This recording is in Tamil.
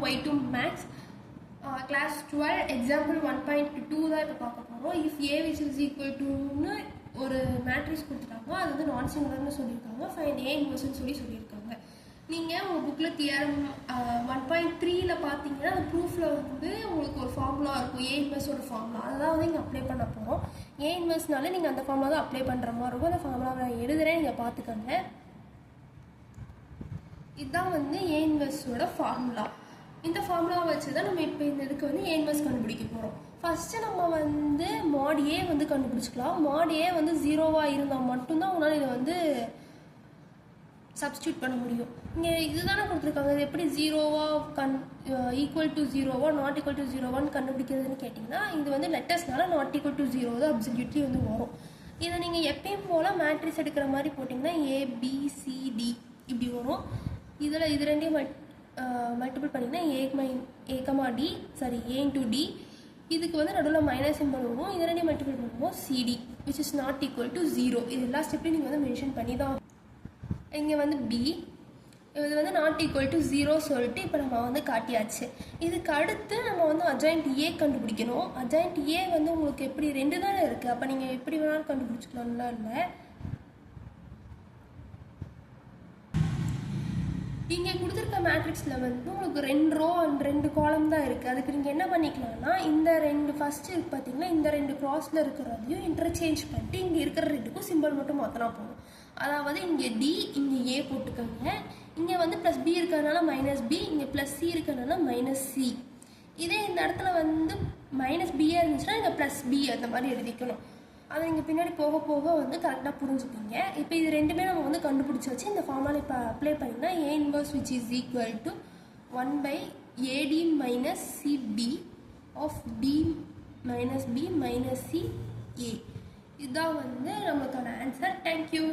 Y2 மேக்ஸ் கிளாஸ் 12 எக்ஸாம்பிள் 1.2 தான் இப்போ பார்க்க போகிறோம். If A which is equal டுன்னு ஒரு மேட்ரிக்ஸ் கொடுத்துட்டாங்க, அது வந்து நான் சிங்குலர்னு சொல்லியிருக்காங்க, ஃபைண்ட் ஏ இன்வர்ஸ்னு சொல்லியிருக்காங்க. நீங்கள் உங்கள் புக்கில் தியரம் 1.3ல பார்த்தீங்கன்னா அந்த ப்ரூஃபில் வந்து உங்களுக்கு ஒரு ஃபார்முலா இருக்கும், ஏ இன்வர்ஸோட ஃபார்முலா. அதுதான் வந்து இங்கே அப்ளை பண்ண போகிறோம். ஏ இன்வர்ஸ்னால நீங்கள் அந்த ஃபார்முலா தான் அப்ளை பண்ணுற மாதிரி இருக்கும். அந்த ஃபார்முலாவை நான் எழுதுகிறேன், நீங்கள் பார்த்துக்கோங்க. இதுதான் வந்து ஏ இன்வர்ஸோட ஃபார்முலா. இந்த ஃபார்முலாவை வச்சு தான் நம்ம இப்போ இந்த இதுக்கு வந்து ஏ இன்வர்ஸ் கண்டுபிடிக்க போகிறோம். ஃபஸ்ட்டு நம்ம வந்து மாட் ஏ வந்து கண்டுபிடிச்சிக்கலாம். மாட் ஏ வந்து 0வாக இருந்தால் மட்டும்தான் உங்களால் இதை வந்து சப்ஸ்டியூட் பண்ண முடியும். இங்கே இதுதானே கொடுத்துருக்காங்க, இது எப்படி 0வா ஈக்குவல் டு 0வா நாட் ஈக்குவல் டு 0வான்னு கண்டுபிடிக்கிறதுன்னு கேட்டிங்கன்னா, இது வந்து லெட்டர்ஸ்னால நாட் ஈக்குவல் டு 0 தான் அப்சல்யூட்லி வந்து வரும். இதை நீங்கள் எப்பயும் போல் மேட்ரிக்ஸ் எடுக்கிற மாதிரி போட்டிங்கன்னா ABCD இப்படி வரும். இதில் இது ரெண்டையும் மல்டிபிள் பண்ணிங்கன்னா A இன்டூ D. இதுக்கு வந்து நடுவில் மைனஸ் சிம்பிள் வரும். இது ரெண்டையும் மல்டிபிள் பண்ணுவோம் CD which is not equal to 0. இது எல்லா ஸ்டெப்லையும் நீங்கள் வந்து மென்ஷன் பண்ணி தான். இங்கே வந்து B இது வந்து நாட் ஈக்குவல் டு 0 சொல்லிட்டு இப்போ நம்ம வந்து காட்டியாச்சு. இதுக்கு அடுத்து நம்ம வந்து அட்ஜாயிண்ட் ஏ கண்டுபிடிக்கணும். அட்ஜாயிண்ட் ஏ வந்து உங்களுக்கு எப்படி 2 தானே இருக்குது, அப்போ நீங்கள் எப்படி வேணாலும் கண்டுபிடிச்சிக்கலாம்லாம் இல்லை. இங்கே கொடுத்துருக்க மேட்ரிக்ஸில் வந்து உங்களுக்கு 2 ரோ அண்ட் 2 காலம் தான் இருக்குது. அதுக்கு நீங்கள் என்ன பண்ணிக்கலாம்னா, இந்த 2 ஃபஸ்ட்டு இருக்குது பார்த்தீங்கன்னா, இந்த 2 க்ராஸில் இருக்கிறதையும் இன்டர்சேஞ்ச் பண்ணிட்டு இங்கே இருக்கிற 2க்கும் சிம்பிள் மட்டும் மாற்றினா போகும். அதாவது இங்கே டி இங்கே ஏ போட்டுக்கோங்க. இங்கே வந்து ப்ளஸ் பி இருக்கிறதுனால மைனஸ் பி, இங்கே ப்ளஸ் சி இருக்கிறதுனால மைனஸ் சி. இதே இந்த இடத்துல வந்து மைனஸ் பியாக இருந்துச்சுன்னா இங்கே ப்ளஸ் பி அந்த மாதிரி எழுதிக்கணும். அதை நீங்கள் பின்னாடி போக போக வந்து கரெக்டாக புரிஞ்சுப்பீங்க. இப்போ இது ரெண்டுமே நம்ம வந்து கண்டுபிடிச்சி வச்சு இந்த ஃபார்முலா இப்போ அப்ளை பண்ணிங்கன்னா A inverse which is equal to 1/AD minus CB of D minus B minus C A. இதுதான் வந்து நம்மளுக்கான ஆன்சர். தேங்க்யூ.